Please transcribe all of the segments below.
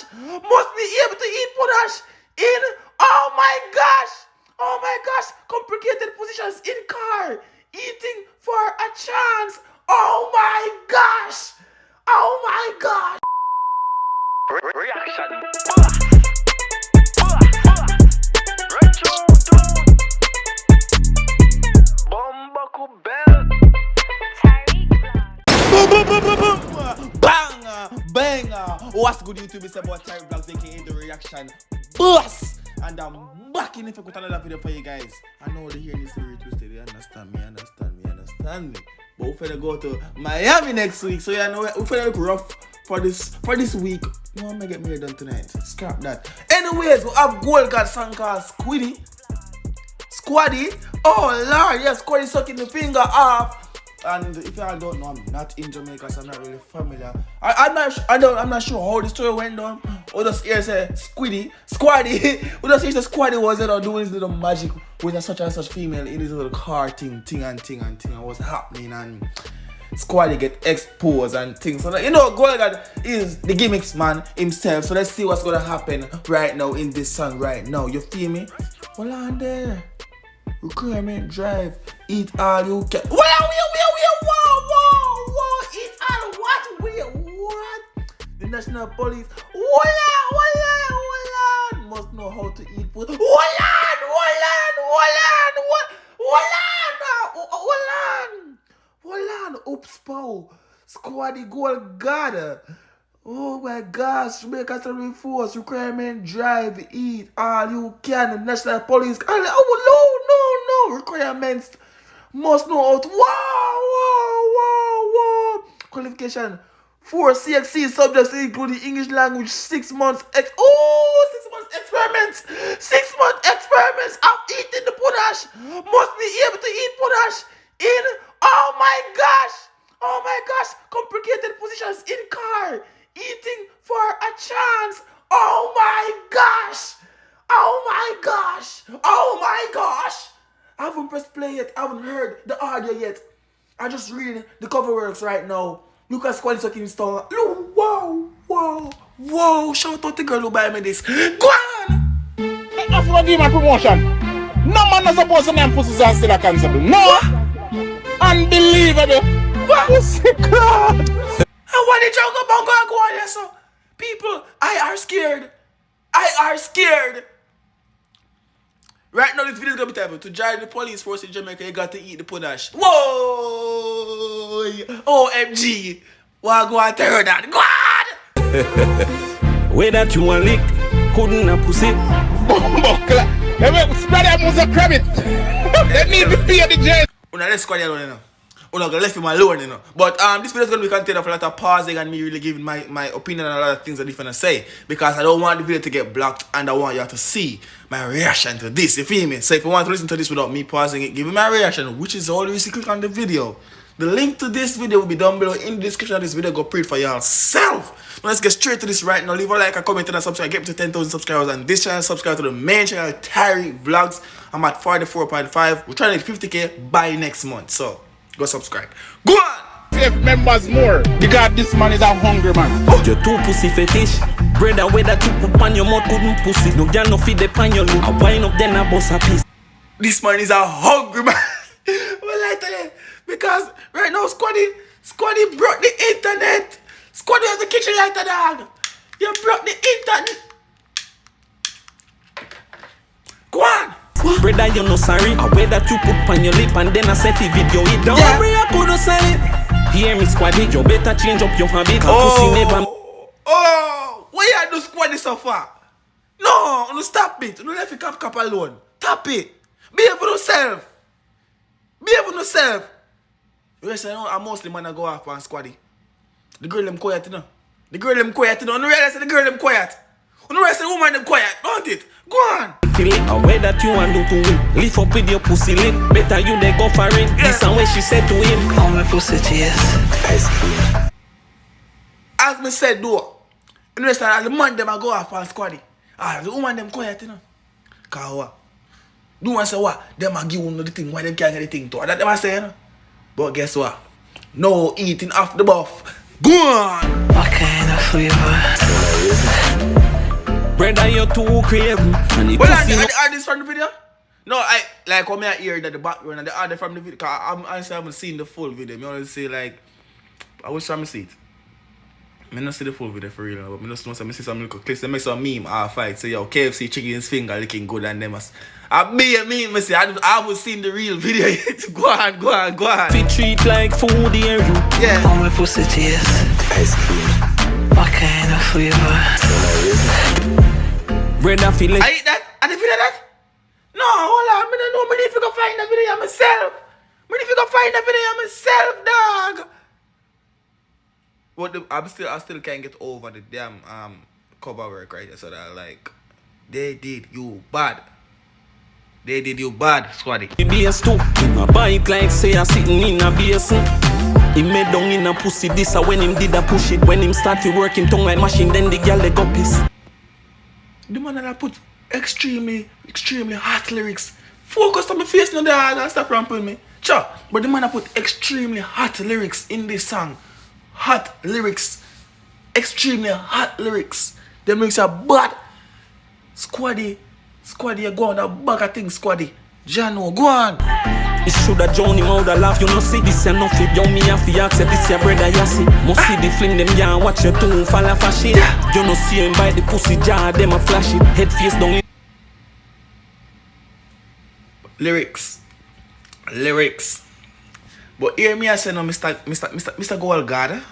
punash must be able to eat punash in, oh my gosh, complicated positions in car, eating for a chance. Oh my gosh. Reaction. Bombaku bell. Banger. What's good, YouTube? It's about Tyreke Vlogs, aka the reaction boss. And I'm back in with another video for you guys. I know they hear this very twisted. You understand me. But we're finna go to Miami next week, so yeah, know we're finna look rough for this week. You know, I'm gonna get me done tonight. Scrap that. Anyways, we have Gold God song called Squaddie. Oh Lord, yes, Squaddie sucking the finger off. And if y'all don't know, I'm not in Jamaica, so I'm not really familiar. I'm not sure how the story went down. We just hear say Squaddie. We just hear say Squaddie was doing this little magic with a such and such female in this little car thing and what's happening, and Squaddie get exposed and things. So you know, Gold God is the gimmicks man himself. So let's see what's gonna happen right now in this song right now. You feel me? Hold on there. Requirement drive. Eat all you can. Whoa. Eat all what? The National Police. Hold on. Must know how to eat food. Hold on. Oops, pow. Squaddie Gold God. Oh my gosh, make us a reinforce, requirement drive, eat all you can, the National Police. Oh no, requirements must know how to. Wow. Qualification 4 CXC subjects including English language, 6 months 6 months experiments. 6 month experiments of eating the punash. Must be able to eat punash in, oh my gosh, complicated positions in car. Eating for a chance. Oh my gosh. I haven't pressed play yet. I haven't heard the audio yet. I just read the cover works right now. Look at Squaddie sucking his tongue. Wow. Shout out to the girl who buy me this. Go on. After I give my promotion, no man is supposed to name pussies and still a constable. No. Unbelievable. What? Pussy God. And what did you go on here, so? People, I are scared. Right now, this video is going to be typed to drive the police force in Jamaica. You got to eat the punash. Whoa! OMG! What go and tell that? God! Way that you want lick, couldn't have pussy. Squaddie must have crab it. They need to pay the jail. Una let Squaddie alone, you know. Una gonna left him alone, you know. But this video is gonna be contained of a lot of pausing and me really giving my opinion on a lot of things that I'm gonna say, because I don't want the video to get blocked and I want you to see my reaction to this. You feel me? So if you want to listen to this without me pausing it, give me my reaction, which is always you click on the video. The link to this video will be down below in the description of this video. Go print for yourself. Now let's get straight to this right now. Leave a like, a comment, and a subscribe. Get me to 10,000 subscribers on this channel. Subscribe to the main channel, Tyreke Vlogs. I'm at 44.5. We're trying to hit 50k by next month. So go subscribe. Go on! JCF members more. Because this man is a hungry man. Oh. You're too pussy fetish. Bread away that you put on your mouth couldn't pussy. No girl no feed the pan your look. I wind up then I bust a piece. This man is a hungry man. Well, I tell you, because right now Squaddie broke the internet. Squaddie has the kitchen lighter, dog. You broke the internet. Go on. Brother, you no sorry. I way that you put on your lip and then I set the video it down. Yeah. I couldn't say it. Hear me, Squaddie, you better change up your habit. Pussy never. Why you do Squaddie so far? No, no stop it. No let it cap alone. Tap it. Behave for yourself. You say, I'm mostly man I go off on Squaddie. The girl them quiet, you know. You don't realize the girl them quiet. You don't realize the woman them quiet, don't it? Go on. Feel it, a way that you want to win. Lift up with your pussy lip. Better you they go for it. This and what she said to him. All my pussy tears. As me said though, you understand, the man them I go off on Squaddie. The woman them quiet, you know. Cause what? Do one say what? Them a give you the thing why them can't get the thing to. That them a say, you know. But guess what? No eating off the buff. Go on! What kind of flavor? Brother, you're too craven. And the Well, pussy are no the artists from the video? No, I like when I hear that the background and the artist from the video. Cause I haven't seen the full video. I only say like, I wish I see it. I don't see the full video for real, but I just know some see some little clips. They make some meme or fight. Say yo, KFC chicken's finger looking good and them. I be a meme. I say I haven't seen the real video yet. Go on. Fi treat like food here you. Yeah. How my pussy taste? Ice cream. What kind of flavor? Brother feel like I eat that. I didn't feel that. No, hold on. I don't know. I need to go find the video myself. I need to go find the video myself, dog. What I still can't get over the damn cover work right there. So that like they did you bad. They did you bad, Squaddie. the bass too. In a bike like say I sitting in a basin. He made down in a pussy this when him did a push it. When him start to work him tongue like machine, then the girl they go piss. The man that I put extremely hot lyrics. Focus on my face now, dog, and stop ramping me. Sure, but the man that put extremely hot lyrics in this song. Hot lyrics. Extremely hot lyrics. Them lyrics are bad. Squaddie, you go on a bag of things, Squaddie. Jano, go on. It shoulda drown him out of laugh, you know see this enough if young me Affi accept this your brother you see. Must see the fling them ya watch your tune fall off a shit. You know see him by the pussy jar, them a flash it. Head face down. Lyrics. But hear me I say no, Mr. Gold God.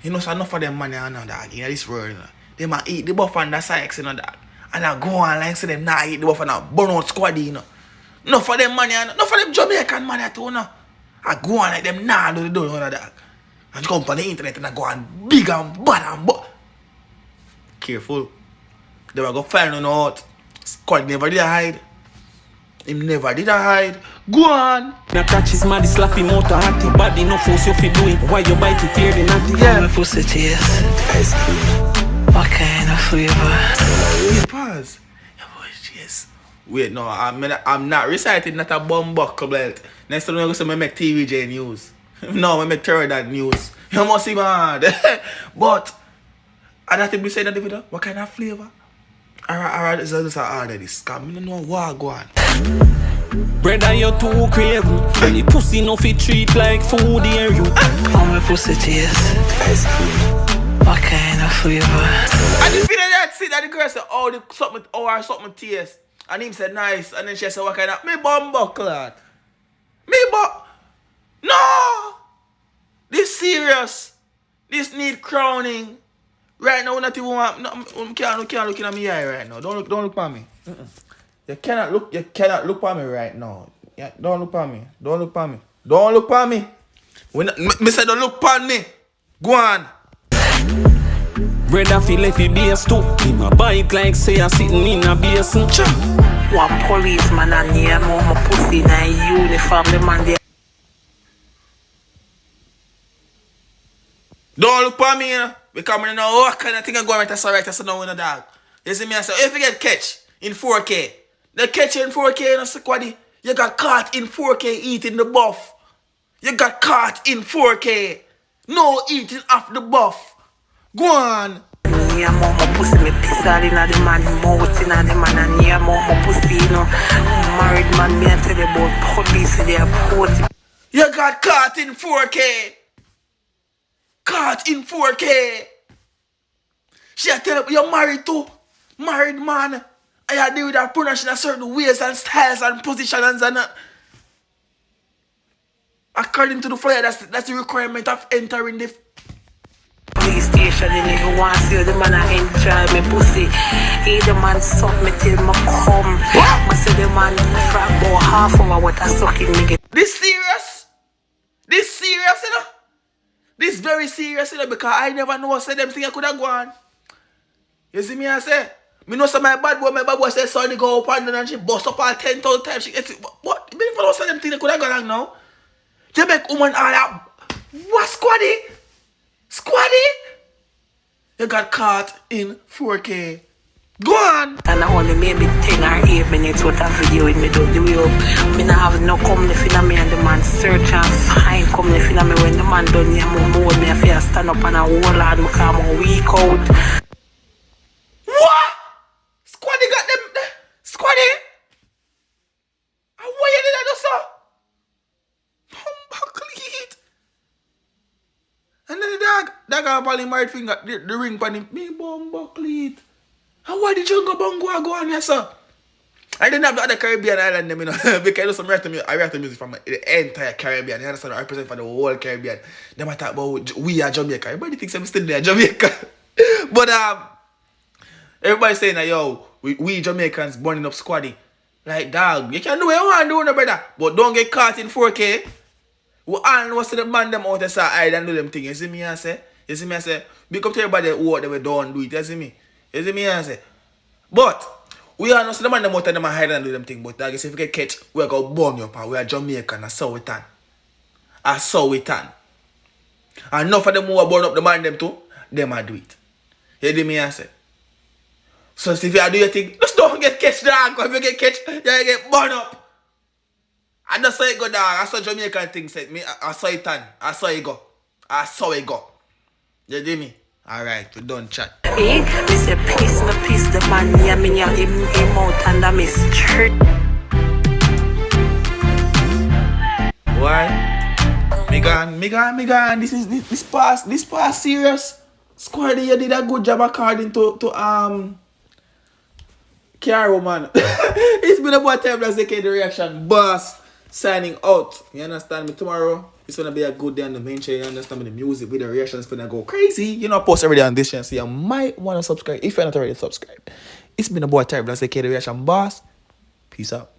You know, so enough of them money and dog in this world. They might eat the buff and the sex, you know, dog. And I go on like say them not eat the buff and I burn out Squaddie, you know. No for them money and no for them Jamaican money too, you know. I go on like them nah do the do, you know, dog. And come on the internet and I go on big and bad and but careful. They will go find on out. Squaddie never did hide. Him never did hide. Go on. Now catch his mad slap him out of hatty. Body no force you fi do it. Why you bite it here the natty? How my pussy taste? Ice cream. What kind of flavor? Pause. Your voice, yes. Wait, no, I'm not reciting not a bumbuckle belt. Next time I go say I make TVJ news. No, I make Tyreke news. You must see mad. But I don't think we say that the video. What kind of flavor? Alright, it's just an order this. Cause I don't know what go on. Brother, you're too craven. And the pussy no fit treat like food here you. How my pussy taste? Ice cream. What kind of flavor? And the video that see that the girl said, oh, something taste. And him said nice. And then she said, what kind of me bumbuckle? No! This serious. This need crowning. Right now, not even want. No, can't look in my eye right now. Don't look at me. You cannot look at me right now. Yeah, don't look at me. Don't look at me. Me say don't look at me. Go on. Brother feel like he bass too. Him a bike like say I sitting in a basin. One policeman and near my pussy in a uniform, the man there. Don't look at me, you know. Because I know what kind of thing I'm going right so now in the dog. You see me, I say, if you get catch in 4K, they catch you in 4K, you know, Squaddie. You got caught in 4K eating the buff. You got caught in 4K. No eating off the buff. Go on. Yeah, my pussy me piss all in the man mouth in the man and yeah, my pussy, you know. Married man, me I tell you about police in their port. You got caught in 4K. Caught in 4K. She tell you you're married too. Married man. I deal with her pronouncing in certain ways and styles and positions and according to the flyer, that's the requirement of entering the police station. And if you want to see the man I enjoy me pussy, he the man suck me till me come. I see the man for about half hour what I sucking me. This serious? This serious, you know? This very serious, you know, because I never know say them thing I could have gone. You see me I say? Me know say my bad boy say Sonny go up and she bust up all 10,000 times. She gets it. What? Me never know say them thing I could have gone now. You make woman all that. What, Squaddie? You got caught in 4K. Go on. And I only maybe 10 or 8 minutes worth of video with me do the way up. Me not have no company for me and the man search and find company for me when the man done near my mode. Me have to stand up and a whole lot because I'm a week out. What? That guy probably married finger, the ring pan him. Me bumbo cleat. How why did you go go on here, sir? I didn't have the other Caribbean island, them, you know, because I react to music from the entire Caribbean. You understand? I represent for the whole Caribbean. Them I talk about we are Jamaica. Everybody thinks I'm still there, Jamaica. But everybody's saying that we Jamaicans burning up Squaddie. Like dog, you can do what you want to do, no brother. But don't get caught in 4K. We all know the man them out there hide and do them things. You see me I say? You see me I say? Big up to everybody who they don't do it. You see me? You see me I say? But we are not the man them out there hide and do them things. But if you get catch, we are going to burn you up. We are Jamaican. I saw it on. I saw it on. And enough of them who are burn up the man them too, them are do it. You see me I say? So if you do your thing, just don't get catch, dog. If you get catch, you get burned up. I just saw it go, dog. I saw Jamaican thing said me. I saw it on. I saw it go. I saw it go. You see me? Alright, we done chat. Me say peace, the man, yeah, me him out and I'm straight. Why? Me gone. This past serious. Squaddie, you did a good job according to Caro, man. It's been about time as they get the reaction. Boss signing out. You understand me? Tomorrow it's gonna be a good day on the main channel. You understand me? The music with the reactions gonna go crazy. You know, I post every day on this channel, so you might wanna subscribe if you're not already subscribed. It's been about time as they get the reaction. Boss, peace out.